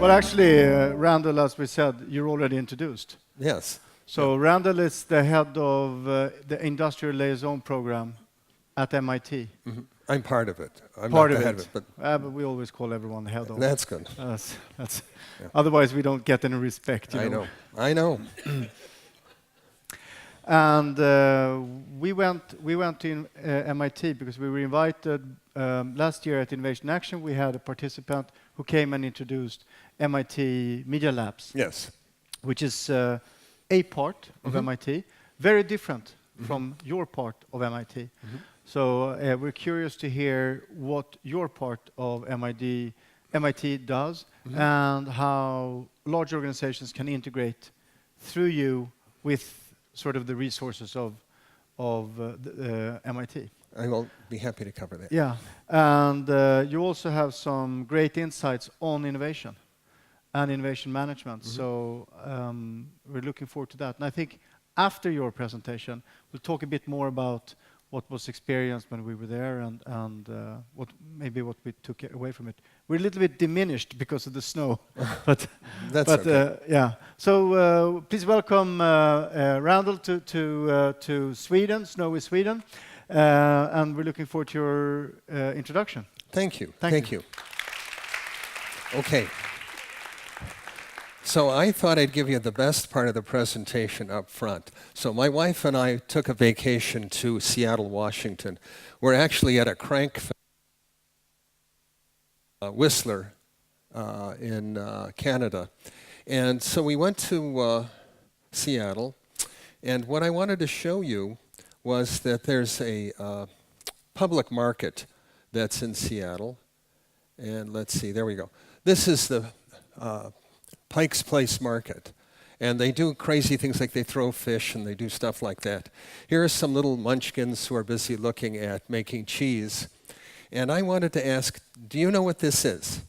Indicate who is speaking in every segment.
Speaker 1: Well, actually, Randall, as we said, you're already introduced.
Speaker 2: Yes.
Speaker 1: So Randall is the head of the Industrial Liaison Program at MIT.
Speaker 2: Mm-hmm. I'm part of it. I'm
Speaker 1: Part
Speaker 2: not
Speaker 1: of
Speaker 2: the head
Speaker 1: it.
Speaker 2: of it, but
Speaker 1: We always call everyone the head of.
Speaker 2: that's good.
Speaker 1: That's
Speaker 2: Yeah.
Speaker 1: Otherwise, we don't get any respect.
Speaker 2: I know. I know.
Speaker 1: And we went to MIT because we were invited last year at Innovation Action. We had a participant who came and introduced MIT Media Labs.
Speaker 2: Yes.
Speaker 1: Which is a part of MIT, very different from your part of MIT. So we're curious to hear what your part of MIT does and how large organizations can integrate through you with sort of the resources of MIT.
Speaker 2: I will be happy to cover that.
Speaker 1: Yeah, and you also have some great insights on innovation and innovation management. So we're looking forward to that. And I think after your presentation, we'll talk a bit more about what was experienced when we were there and what we took away from it. We're a little bit diminished because of the snow, but
Speaker 2: That's okay.
Speaker 1: yeah. So please welcome Randall to Sweden, snowy Sweden, and we're looking forward to your introduction.
Speaker 2: Thank you.
Speaker 1: Thank you.
Speaker 2: Okay. So I thought I'd give you the best part of the presentation up front. So my wife and I took a vacation to Seattle, Washington. We're actually at a crank Whistler in Canada. And so we went to Seattle. And what I wanted to show you was that there's a public market that's in Seattle. And let's see, there we go. This is the Pikes Place Market. And they do crazy things like they throw fish and they do stuff like that. Here are some little munchkins who are busy looking at making cheese. And I wanted to ask, do you know what this is?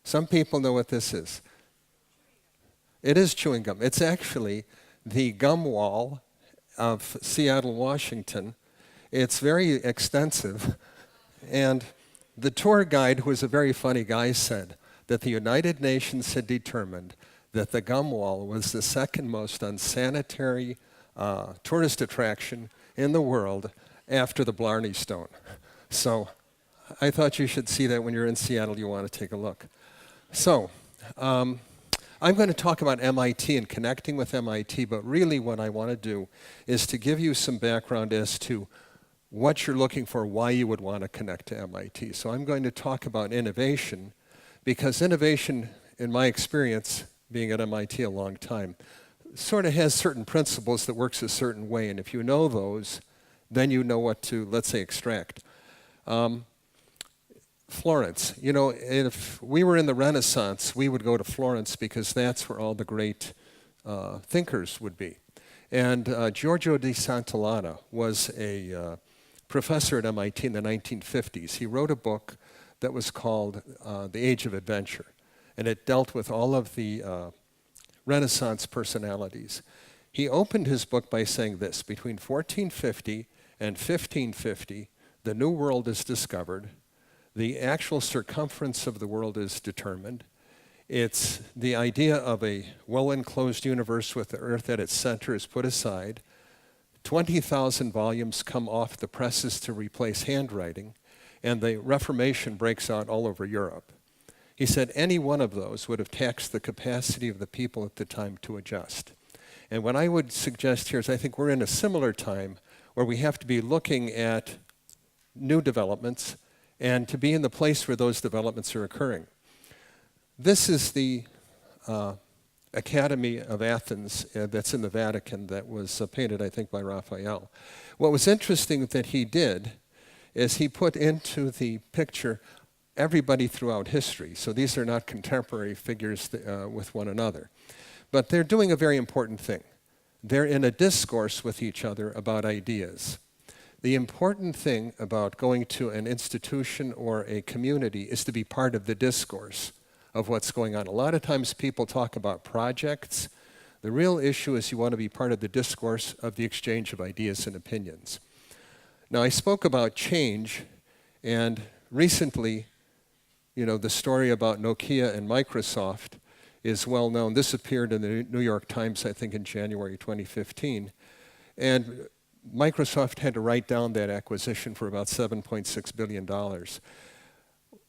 Speaker 2: Some people know what this is. It is chewing gum. It's actually the gum wall of Seattle, Washington. It's very extensive. And the tour guide, who was a very funny guy, said that the United Nations had determined that the gum wall was the second most unsanitary tourist attraction in the world after the Blarney Stone. So I thought you should see that when you're in Seattle, you want to take a look. So I'm going to talk about MIT and connecting with MIT, but really what I want to do is to give you some background as to what you're looking for, why you would want to connect to MIT. So I'm going to talk about innovation, because innovation, in my experience, being at MIT a long time, sort of has certain principles that works a certain way, and if you know those, then you know what to, let's say, extract. Florence, you know, if we were in the Renaissance, we would go to Florence because that's where all the great thinkers would be. And Giorgio di Santillana was a professor at MIT in the 1950s. He wrote a book that was called The Age of Adventure, and it dealt with all of the Renaissance personalities. He opened his book by saying this: between 1450 and 1550, the New World is discovered. The actual circumference of the world is determined. It's the idea of a well-enclosed universe with the Earth at its center is put aside. 20,000 volumes come off the presses to replace handwriting, and the Reformation breaks out all over Europe. He said any one of those would have taxed the capacity of the people at the time to adjust. And what I would suggest here is I think we're in a similar time where we have to be looking at new developments and to be in the place where those developments are occurring. This is the Academy of Athens that's in the Vatican that was painted, I think, by Raphael. What was interesting that he did is he put into the picture everybody throughout history. So these are not contemporary figures with one another. But they're doing a very important thing. They're in a discourse with each other about ideas. The important thing about going to an institution or a community is to be part of the discourse of what's going on. A lot of times people talk about projects. The real issue is you want to be part of the discourse of the exchange of ideas and opinions. Now, I spoke about change, and recently, the story about Nokia and Microsoft is well known. This appeared in the New York Times, I think, in January 2015. And Microsoft had to write down that acquisition for about $7.6 billion.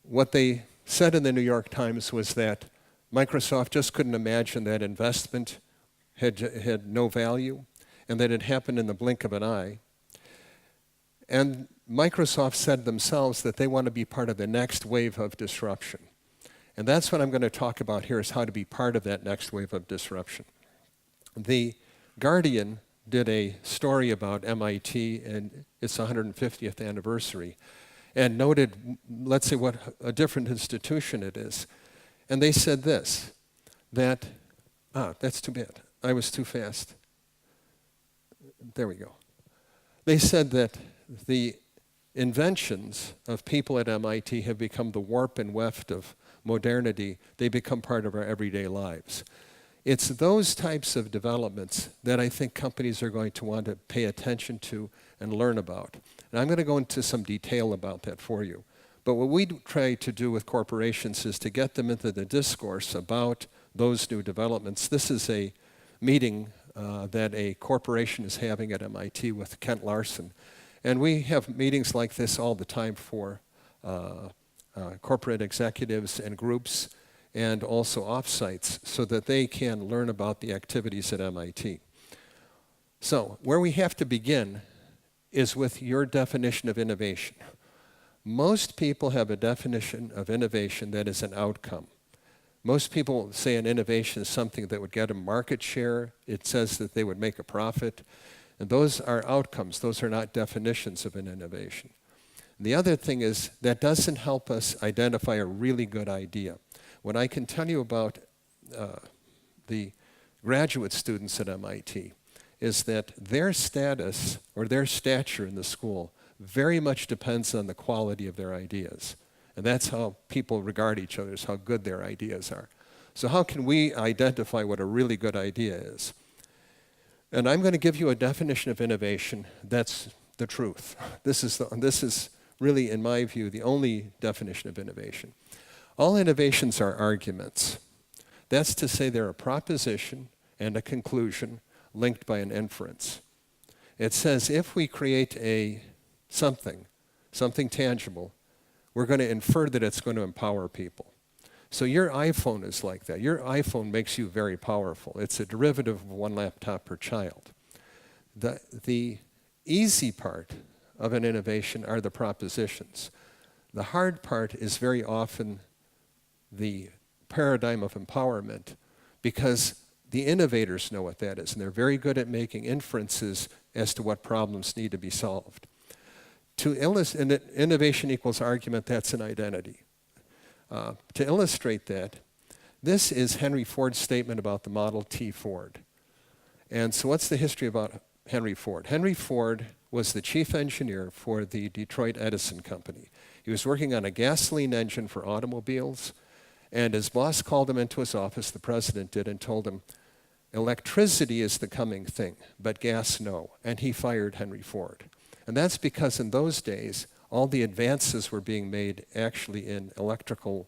Speaker 2: What they said in the New York Times was that Microsoft just couldn't imagine that investment had no value, and that it happened in the blink of an eye. And Microsoft said themselves that they want to be part of the next wave of disruption. And that's what I'm going to talk about here, is how to be part of that next wave of disruption. The Guardian did a story about MIT and its 150th anniversary, and noted, let's say, what a different institution it is. And they said this, that, that's too bad. I was too fast. There we go. They said that the inventions of people at MIT have become the warp and weft of modernity. They become part of our everyday lives. It's those types of developments that I think companies are going to want to pay attention to and learn about. And I'm going to go into some detail about that for you. But what we try to do with corporations is to get them into the discourse about those new developments. This is a meeting that a corporation is having at MIT with Kent Larson. And we have meetings like this all the time for corporate executives and groups, and also offsites, so that they can learn about the activities at MIT. So where we have to begin is with your definition of innovation. Most people have a definition of innovation that is an outcome. Most people say an innovation is something that would get them market share. It says that they would make a profit. And those are outcomes. Those are not definitions of an innovation. And the other thing is that doesn't help us identify a really good idea. What I can tell you about the graduate students at MIT is that their status or their stature in the school very much depends on the quality of their ideas. And that's how people regard each other, is how good their ideas are. So how can we identify what a really good idea is? And I'm going to give you a definition of innovation that's the truth. This is really, in my view, the only definition of innovation. All innovations are arguments. That's to say they're a proposition and a conclusion linked by an inference. It says if we create something tangible, we're going to infer that it's going to empower people. So your iPhone is like that. Your iPhone makes you very powerful. It's a derivative of one laptop per child. The easy part of an innovation are the propositions. The hard part is very often the paradigm of empowerment, because the innovators know what that is, and they're very good at making inferences as to what problems need to be solved. Innovation equals argument, that's an identity. To illustrate that, this is Henry Ford's statement about the Model T Ford. And so what's the history about Henry Ford? Henry Ford was the chief engineer for the Detroit Edison Company. He was working on a gasoline engine for automobiles, and his boss called him into his office, the president did, and told him, electricity is the coming thing, but gas no. And he fired Henry Ford. And that's because in those days, all the advances were being made actually in electrical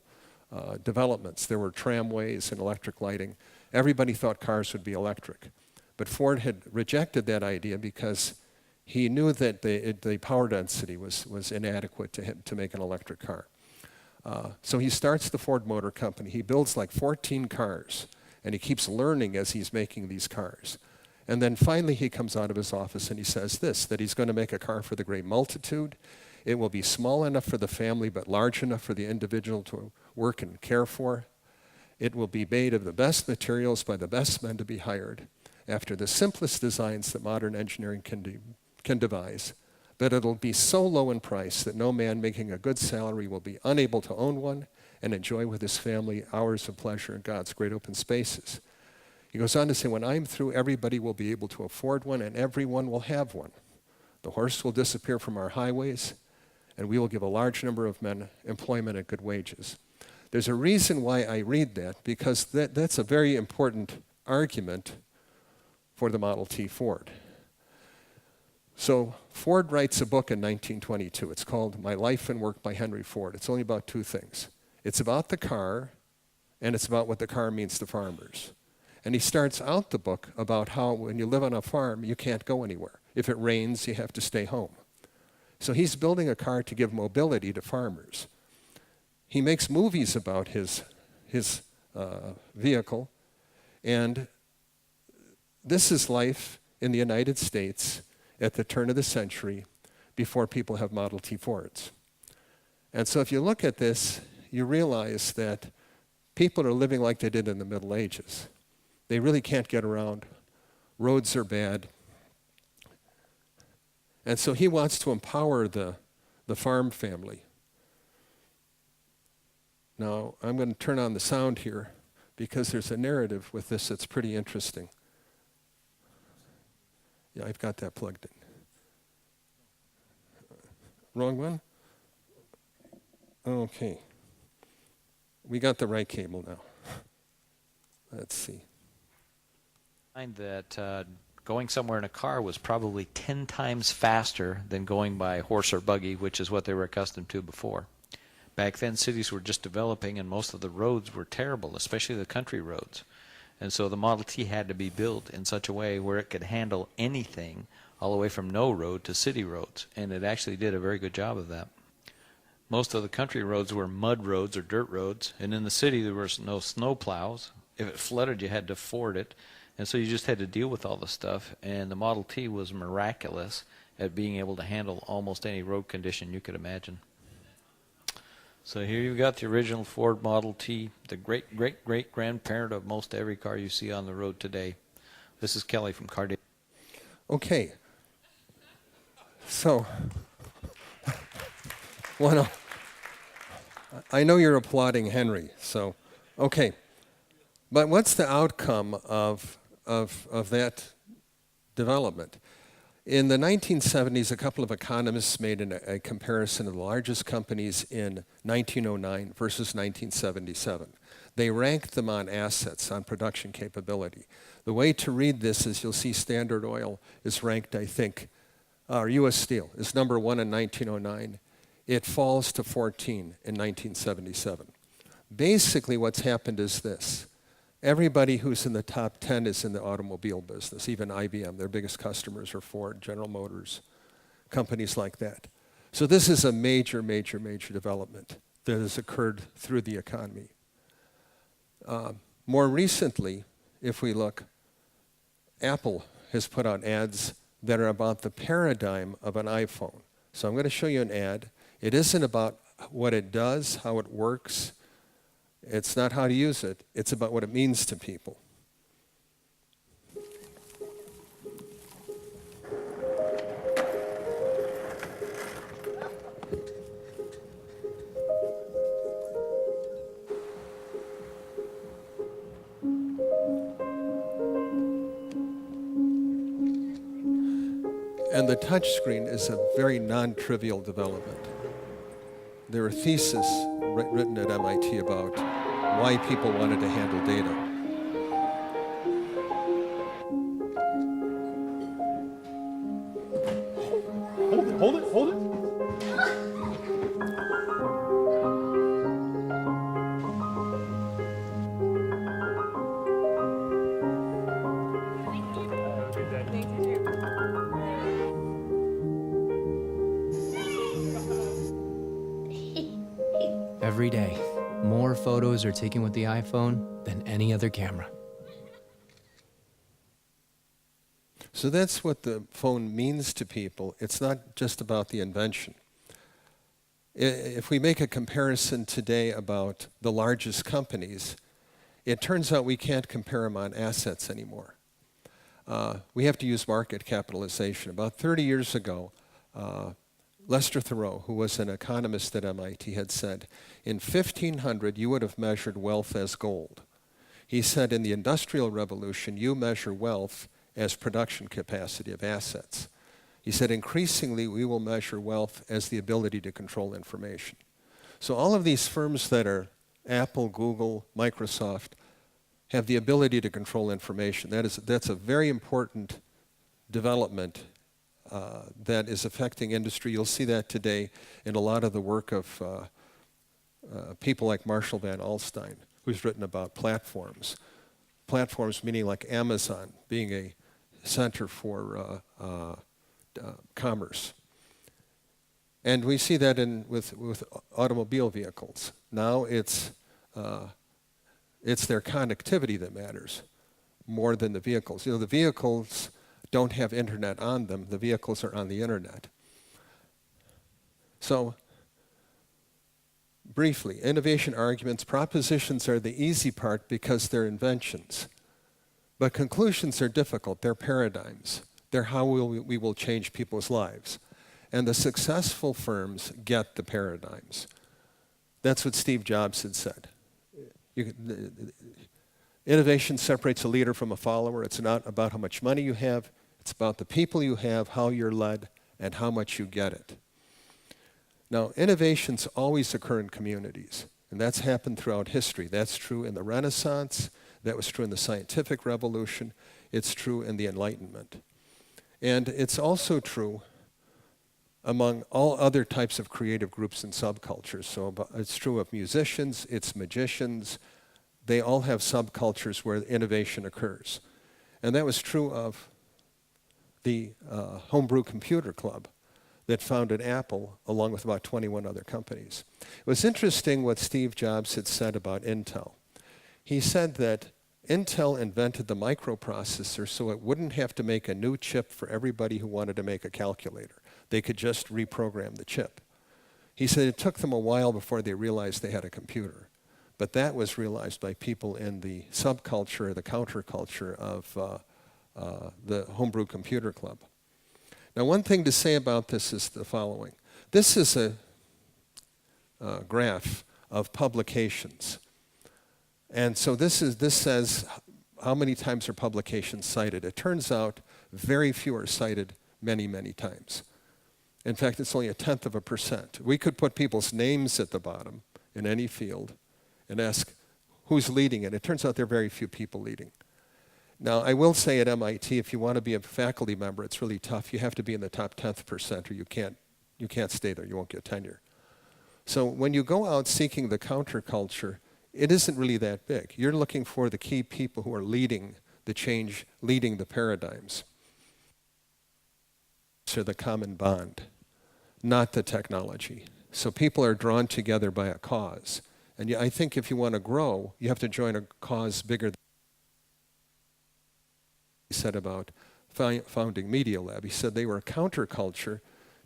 Speaker 2: developments. There were tramways and electric lighting. Everybody thought cars would be electric. But Ford had rejected that idea because he knew that the power density was inadequate to him to make an electric car. So he starts the Ford Motor Company. He builds like 14 cars, and he keeps learning as he's making these cars. And then finally he comes out of his office and he says this, that he's going to make a car for the great multitude. It will be small enough for the family, but large enough for the individual to work and care for. It will be made of the best materials by the best men to be hired, after the simplest designs that modern engineering can devise. But it'll be so low in price that no man making a good salary will be unable to own one and enjoy with his family hours of pleasure in God's great open spaces. He goes on to say, when I'm through, everybody will be able to afford one, and everyone will have one. The horse will disappear from our highways, and we will give a large number of men employment at good wages. There's a reason why I read that, because that's a very important argument for the Model T Ford. So Ford writes a book in 1922. It's called My Life and Work by Henry Ford. It's only about two things. It's about the car, and it's about what the car means to farmers. And he starts out the book about how when you live on a farm, you can't go anywhere. If it rains, you have to stay home. So he's building a car to give mobility to farmers. He makes movies about his vehicle, and this is life in the United States at the turn of the century before people have Model T Fords. And so if you look at this, you realize that people are living like they did in the Middle Ages. They really can't get around. Roads are bad. And so he wants to empower the farm family. Now, I'm going to turn on the sound here because there's a narrative with this that's pretty interesting. Yeah, I've got that plugged in. Wrong one? Okay. We got the right cable now. Let's see.
Speaker 3: Find that going somewhere in a car was probably 10 times faster than going by horse or buggy, which is what they were accustomed to before. Back then, cities were just developing, and most of the roads were terrible, especially the country roads. And so the Model T had to be built in such a way where it could handle anything all the way from no road to city roads, and it actually did a very good job of that. Most of the country roads were mud roads or dirt roads, and in the city there was no snow plows. If it flooded, you had to ford it, and so you just had to deal with all the stuff, and the Model T was miraculous at being able to handle almost any road condition you could imagine. So here you've got the original Ford Model T, the great-great-great-grandparent of most every car you see on the road today. This is Kelly from Car Day.
Speaker 2: Okay. So, well, no, I know you're applauding Henry, so, okay. But what's the outcome of that development? In the 1970s, a couple of economists made a comparison of the largest companies in 1909 versus 1977. They ranked them on assets, on production capability. The way to read this is you'll see Standard Oil is ranked, I think, or U.S. Steel is number 1 in 1909. It falls to 14 in 1977. Basically, what's happened is this. Everybody who's in the top 10 is in the automobile business, even IBM. Their biggest customers are Ford, General Motors, companies like that. So this is a major, major, major development that has occurred through the economy. More recently, if we look, Apple has put out ads that are about the paradigm of an iPhone. So I'm going to show you an ad. It isn't about what it does, how it works. It's not how to use it. It's about what it means to people. And the touch screen is a very non-trivial development. There are theses written at MIT about why people wanted to handle data.
Speaker 4: Hold it.
Speaker 5: Every day, more photos are taken with the iPhone than any other camera.
Speaker 2: So that's what the phone means to people. It's not just about the invention. If we make a comparison today about the largest companies, it turns out we can't compare them on assets anymore. We have to use market capitalization. About 30 years ago, Lester Thoreau, who was an economist at MIT, had said, in 1500 you would have measured wealth as gold. He said in the Industrial Revolution you measure wealth as production capacity of assets. He said increasingly we will measure wealth as the ability to control information. So all of these firms that are Apple, Google, Microsoft have the ability to control information. That's a very important development that is affecting industry. You'll see that today in a lot of the work of people like Marshall Van Alstyne, who's written about platforms. Platforms meaning like Amazon being a center for commerce. And we see that with automobile vehicles. Now it's their connectivity that matters more than the vehicles. You know, the vehicles don't have internet on them. The vehicles are on the internet. So, briefly, innovation arguments, propositions are the easy part because they're inventions. But conclusions are difficult. They're paradigms. They're how we will change people's lives. And the successful firms get the paradigms. That's what Steve Jobs had said. Innovation separates a leader from a follower. It's not about how much money you have. It's about the people you have, how you're led, and how much you get it. Now, innovations always occur in communities, and that's happened throughout history. That's true in the Renaissance. That was true in the scientific revolution. It's true in the Enlightenment. And it's also true among all other types of creative groups and subcultures. So it's true of musicians, it's magicians. They all have subcultures where innovation occurs. And that was true of the Homebrew Computer Club that founded Apple along with about 21 other companies. It was interesting what Steve Jobs had said about Intel. He said that Intel invented the microprocessor so it wouldn't have to make a new chip for everybody who wanted to make a calculator. They could just reprogram the chip. He said it took them a while before they realized they had a computer. But that was realized by people in the subculture, the counterculture of the Homebrew Computer Club. Now, one thing to say about this is the following. This is a graph of publications. And so this says how many times are publications cited. It turns out very few are cited many, many times. In fact, it's only 0.1%. We could put people's names at the bottom in any field and ask who's leading it. It turns out there are very few people leading. Now, I will say at MIT, if you want to be a faculty member, it's really tough. You have to be in the top 10th% or you can't stay there. You won't get tenure. So when you go out seeking the counterculture, it isn't really that big. You're looking for the key people who are leading the change, leading the paradigms. So the common bond, not the technology. So people are drawn together by a cause. And I think if you want to grow, you have to join a cause bigger than he said about founding Media Lab. He said they were a counterculture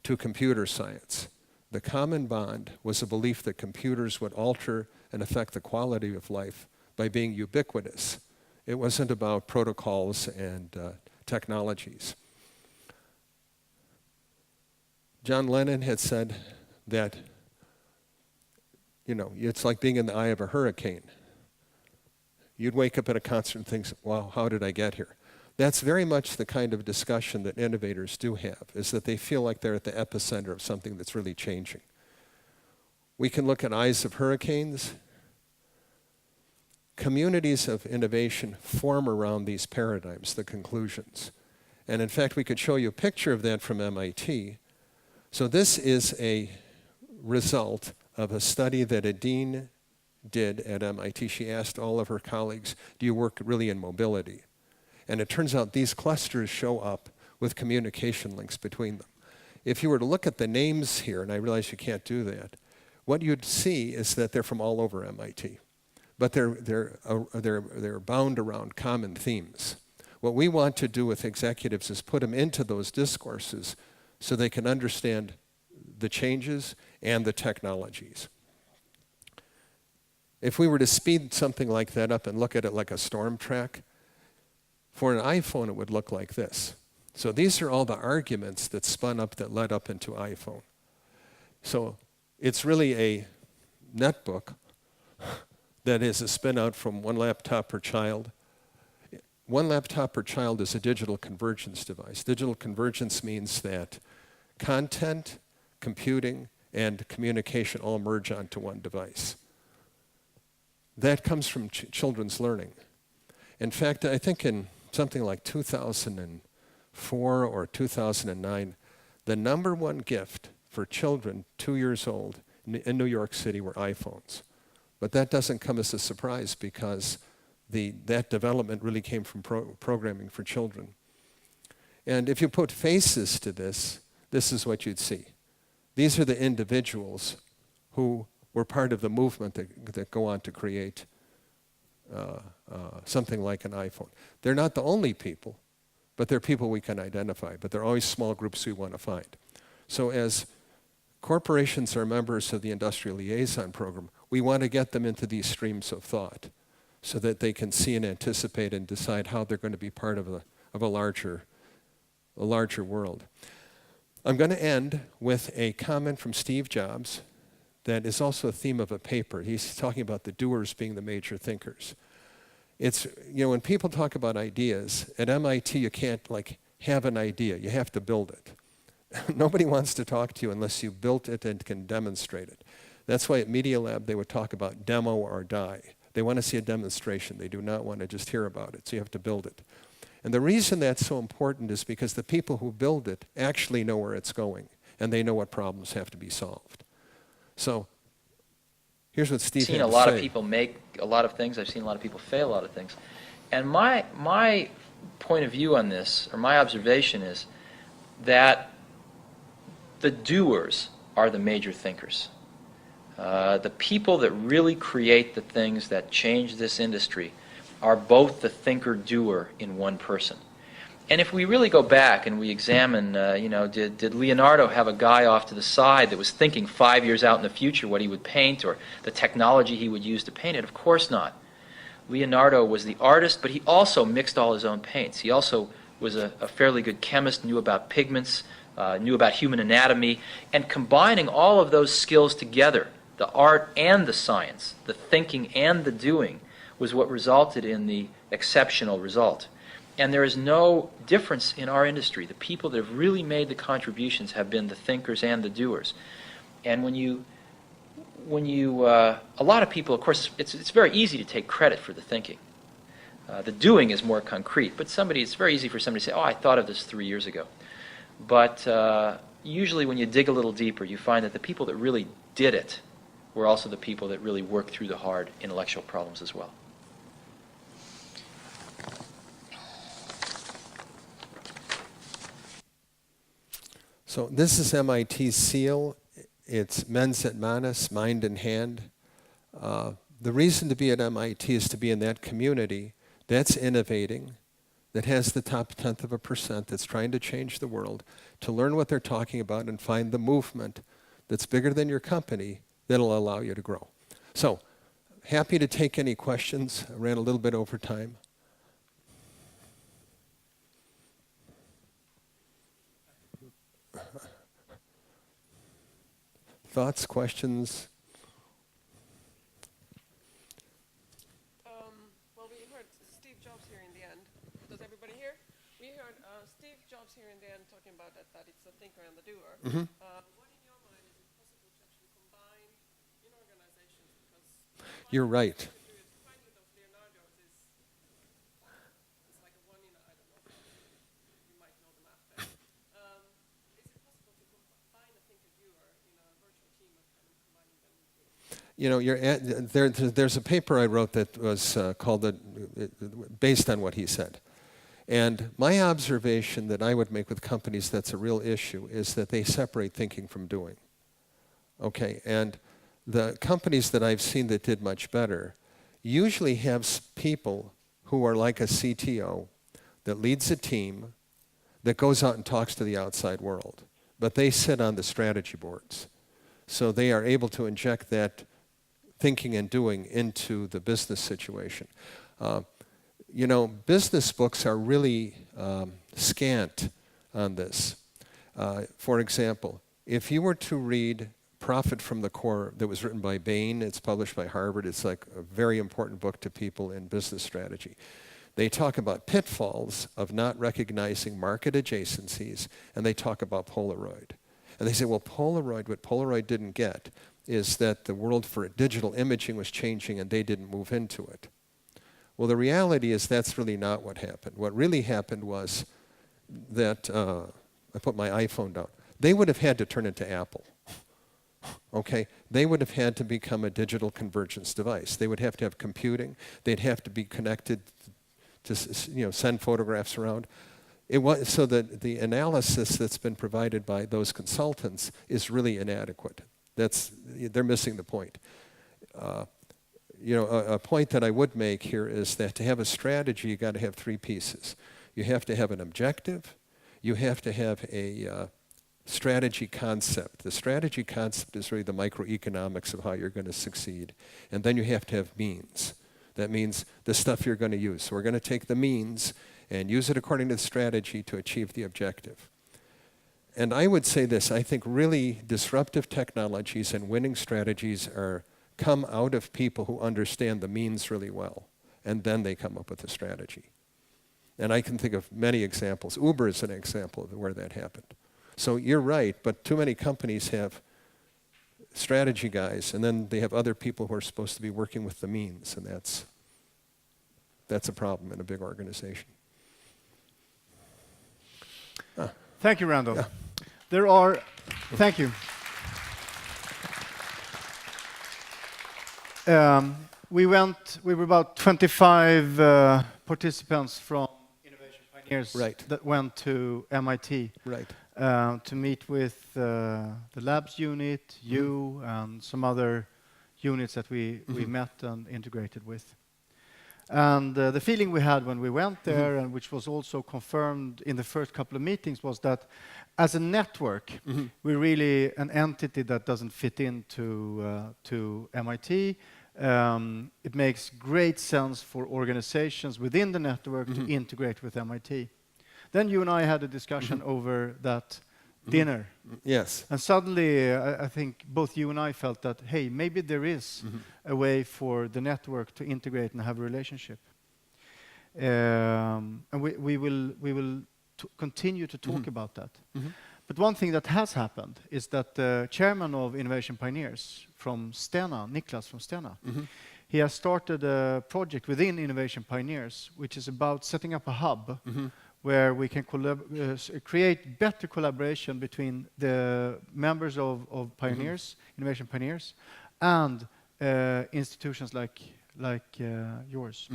Speaker 2: to computer science. The common bond was a belief that computers would alter and affect the quality of life by being ubiquitous. It wasn't about protocols and technologies. John Lennon had said that, it's like being in the eye of a hurricane. You'd wake up at a concert and think, wow, how did I get here? That's very much the kind of discussion that innovators do have, is that they feel like they're at the epicenter of something that's really changing. We can look at eyes of hurricanes. Communities of innovation form around these paradigms, the conclusions. And in fact, we could show you a picture of that from MIT. So this is a result of a study that a dean did at MIT. She asked all of her colleagues, do you work really in mobility? And it turns out these clusters show up with communication links between them. If you were to look at the names here, and I realize you can't do that, what you'd see is that they're from all over MIT. But they're bound around common themes. What we want to do with executives is put them into those discourses so they can understand the changes and the technologies. If we were to speed something like that up and look at it like a storm track, for an iPhone it would look like this. So these are all the arguments that spun up that led up into iPhone. So it's really a netbook that is a spin out from one laptop per child. One laptop per child is a digital convergence device. Digital convergence means that content, computing, and communication all merge onto one device. That comes from children's learning. In fact, I think in something like 2004 or 2009, the number one gift for children 2 years old in New York City were iPhones. But that doesn't come as a surprise because that development really came from programming for children. And if you put faces to this, this is what you'd see. These are the individuals who were part of the movement that go on to create something like an iPhone. They're not the only people, but they're people we can identify. But they're always small groups we want to find. So as corporations are members of the Industrial Liaison Program, we want to get them into these streams of thought so that they can see and anticipate and decide how they're going to be part of a larger world. I'm going to end with a comment from Steve Jobs that is also a theme of a paper. He's talking about the doers being the major thinkers. It's, when people talk about ideas, at MIT you can't have an idea, you have to build it. Nobody wants to talk to you unless you built it and can demonstrate it. That's why at Media Lab they would talk about demo or die. They want to see a demonstration. They do not want to just hear about it, so you have to build it. And the reason that's so important is because the people who build it actually know where it's going, and they know what problems have to be solved. So here's what Steve had to say.
Speaker 6: I've seen a lot of people make a lot of things. I've seen a lot of people fail a lot of things. And my point of view on this, or my observation, is that the doers are the major thinkers. The people that really create the things that change this industry are both the thinker-doer in one person. And if we really go back and we examine, did Leonardo have a guy off to the side that was thinking 5 years out in the future what he would paint or the technology he would use to paint it? Of course not. Leonardo was the artist, but he also mixed all his own paints. He also was a fairly good chemist, knew about pigments, knew about human anatomy, and combining all of those skills together, the art and the science, the thinking and the doing, was what resulted in the exceptional result. And there is no difference in our industry. The people that have really made the contributions have been the thinkers and the doers. And when you a lot of people, of course, it's very easy to take credit for the thinking. The doing is more concrete, but it's very easy for somebody to say, oh, I thought of this 3 years ago. But usually when you dig a little deeper, you find that the people that really did it were also the people that really worked through the hard intellectual problems as well.
Speaker 2: So this is MIT's seal. It's mens et manus, mind in hand. The reason to be at MIT is to be in that community that's innovating, that has the top 0.1%, that's trying to change the world, to learn what they're talking about and find the movement that's bigger than your company that'll allow you to grow. So, happy to take any questions. I ran a little bit over time. Thoughts, questions?
Speaker 7: Well, we heard Steve Jobs here in the end. Does everybody hear? We heard Steve Jobs here in the end talking about that it's the thinker and the doer.
Speaker 2: Mm-hmm.
Speaker 7: What in your mind is it possible to actually combine in organizations? Because
Speaker 2: You're right.
Speaker 7: finding those Leonardos is like a one in, I don't know, you might know the math better. Is it possible to combine a thinker-doer in a virtual team and kind of combining them into?
Speaker 2: There's a paper I wrote that was called based on what he said. And my observation that I would make with companies that's a real issue is that they separate thinking from doing. Okay, and the companies that I've seen that did much better usually have people who are like a CTO that leads a team that goes out and talks to the outside world. But they sit on the strategy boards. So they are able to inject that thinking and doing into the business situation. Business books are really scant on this. For example, if you were to read Profit from the Core that was written by Bain, it's published by Harvard, it's like a very important book to people in business strategy. They talk about pitfalls of not recognizing market adjacencies, and they talk about Polaroid. And they say, well, what Polaroid didn't get is that the world for digital imaging was changing and they didn't move into it. Well, the reality is that's really not what happened. What really happened was that, I put my iPhone down, they would have had to turn into Apple. okay, they would have had to become a digital convergence device. They would have to have computing. They'd have to be connected to send photographs around. So that the analysis that's been provided by those consultants is really inadequate. They're missing the point. A point that I would make here is that to have a strategy, you got to have three pieces. You have to have an objective. You have to have a strategy concept. The strategy concept is really the microeconomics of how you're going to succeed. And then you have to have means. That means the stuff you're going to use. So we're going to take the means and use it according to the strategy to achieve the objective. And I would say this, I think really disruptive technologies and winning strategies come out of people who understand the means really well, and then they come up with a strategy. And I can think of many examples. Uber is an example of where that happened. So you're right, but too many companies have strategy guys, and then they have other people who are supposed to be working with the means, and that's a problem in a big organization.
Speaker 1: Thank you, Randall.
Speaker 2: Yeah.
Speaker 1: Thank you. We were about 25 participants from Innovation Pioneers that went to MIT to meet with the labs unit, you, and some other units that we met and integrated with. And the feeling we had when we went there, and which was also confirmed in the first couple of meetings, was that as a network, we're really an entity that doesn't fit into to MIT. It makes great sense for organizations within the network to integrate with MIT. Then you and I had a discussion over that dinner.
Speaker 2: Yes.
Speaker 1: And suddenly, I think both you and I felt that, hey, maybe there is a way for the network to integrate and have a relationship. And we will continue to talk about that. But one thing that has happened is that the chairman of Innovation Pioneers from Stena, Niklas from Stena, he has started a project within Innovation Pioneers, which is about setting up a hub where we can create better collaboration between the members of Pioneers, Innovation Pioneers, and institutions like yours.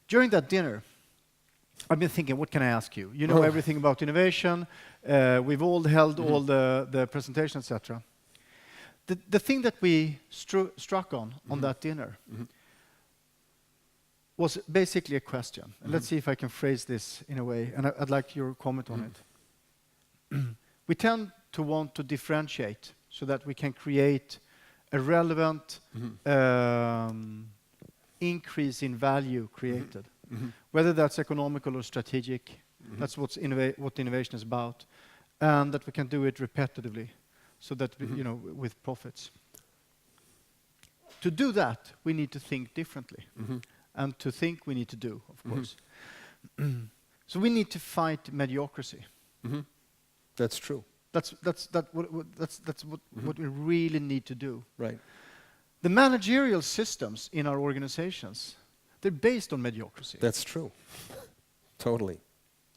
Speaker 1: During that dinner, I've been thinking, what can I ask you? You know everything about innovation. We've all held all the presentations, etc. The thing that we struck on that dinner was basically a question. And let's see if I can phrase this in a way, and I'd like your comment on it. We tend to want to differentiate so that we can create a relevant increase in value created. Whether that's economical or strategic, that's what innovation is about, and that we can do it repetitively, so that with profits. To do that, we need to think differently, and to think we need to do, of course. So we need to fight mediocrity.
Speaker 2: That's true.
Speaker 1: That's what we really need to do.
Speaker 2: Right.
Speaker 1: The managerial systems in our organizations, they're based on mediocrity.
Speaker 2: That's true. Totally.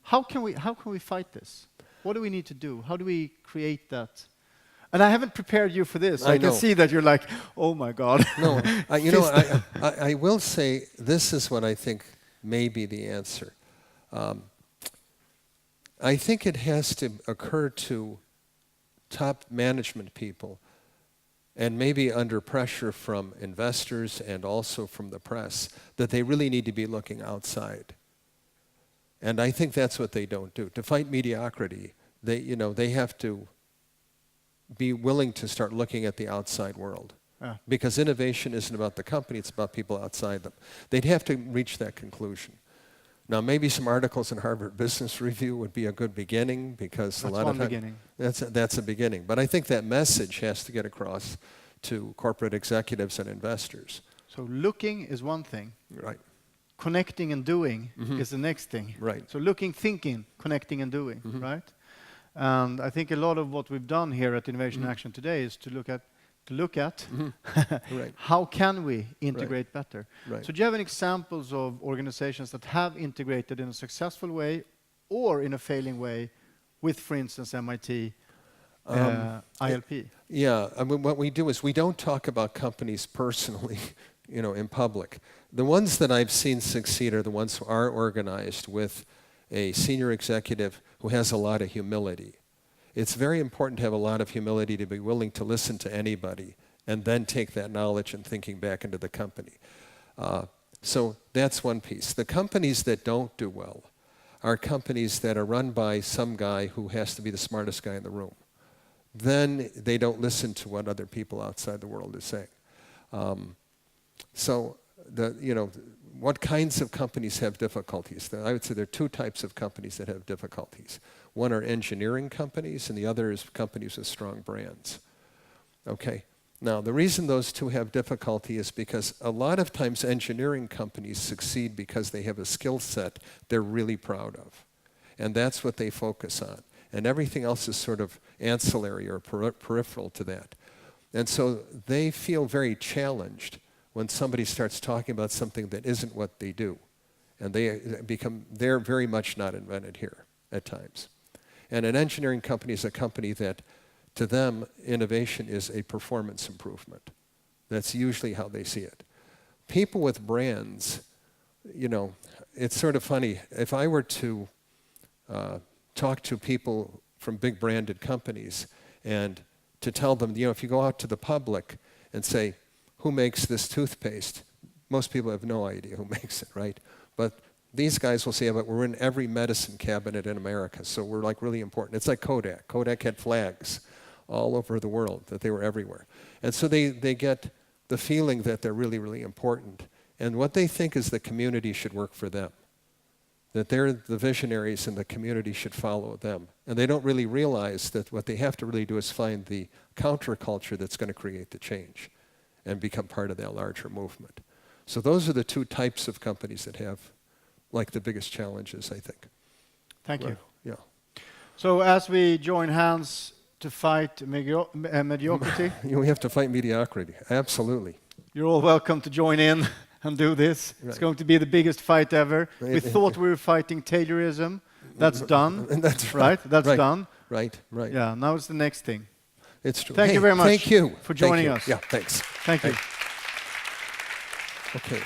Speaker 1: How can we fight this? What do we need to do? How do we create that? And I haven't prepared you for this. I can see that you're like, oh my God.
Speaker 2: No, I will say this is what I think may be the answer. I think it has to occur to top management people, and maybe under pressure from investors and also from the press, that they really need to be looking outside. And I think that's what they don't do. To fight mediocrity, they have to be willing to start looking at the outside world. Because innovation isn't about the company, it's about people outside them. They'd have to reach that conclusion. Now, maybe some articles in Harvard Business Review would be a good beginning, because a lot of times that's a beginning. But I think that message has to get across to corporate executives and investors.
Speaker 1: So looking is one thing.
Speaker 2: Right.
Speaker 1: Connecting and doing is the next thing.
Speaker 2: Right.
Speaker 1: So looking, thinking, connecting and doing, right? And I think a lot of what we've done here at Innovation Action today is to look at
Speaker 2: Right.
Speaker 1: how can we integrate better.
Speaker 2: Right.
Speaker 1: So do you have any examples of organizations that have integrated in a successful way or in a failing way with, for instance, MIT ILP?
Speaker 2: Yeah, I mean, what we do is we don't talk about companies personally, in public. The ones that I've seen succeed are the ones who are organized with a senior executive who has a lot of humility. It's very important to have a lot of humility to be willing to listen to anybody and then take that knowledge and thinking back into the company. So that's one piece. The companies that don't do well are companies that are run by some guy who has to be the smartest guy in the room. Then they don't listen to what other people outside the world are saying. What kinds of companies have difficulties? I would say there are two types of companies that have difficulties. One are engineering companies, and the other is companies with strong brands. Okay. Now, the reason those two have difficulty is because a lot of times engineering companies succeed because they have a skill set they're really proud of. And that's what they focus on. And everything else is sort of ancillary or peripheral to that. And so they feel very challenged when somebody starts talking about something that isn't what they do. And they're very much not invented here at times. And an engineering company is a company that, to them, innovation is a performance improvement. That's usually how they see it. People with brands, it's sort of funny. If I were to talk to people from big branded companies and to tell them, if you go out to the public and say, who makes this toothpaste? Most people have no idea who makes it, right? But these guys will say, but we're in every medicine cabinet in America, so we're like really important. It's like Kodak. Kodak had flags all over the world, that they were everywhere. And so they get the feeling that they're really, really important. And what they think is the community should work for them, that they're the visionaries and the community should follow them. And they don't really realize that what they have to really do is find the counterculture that's going to create the change and become part of that larger movement. So those are the two types of companies that have the biggest challenges, I think.
Speaker 1: Thank you.
Speaker 2: Yeah.
Speaker 1: So as we join hands to fight mediocrity,
Speaker 2: We have to fight mediocrity, absolutely.
Speaker 1: you're all welcome to join in and do this.
Speaker 2: Right.
Speaker 1: It's going to be the biggest fight ever. We thought we were fighting Taylorism. That's done.
Speaker 2: And that's
Speaker 1: right. That's
Speaker 2: right.
Speaker 1: done.
Speaker 2: Right.
Speaker 1: Yeah, now it's the next thing.
Speaker 2: It's true.
Speaker 1: Thank you very much
Speaker 2: Thank you
Speaker 1: for joining
Speaker 2: Thank you.
Speaker 1: us.
Speaker 2: Yeah, thanks.
Speaker 1: Thank you.
Speaker 2: Okay.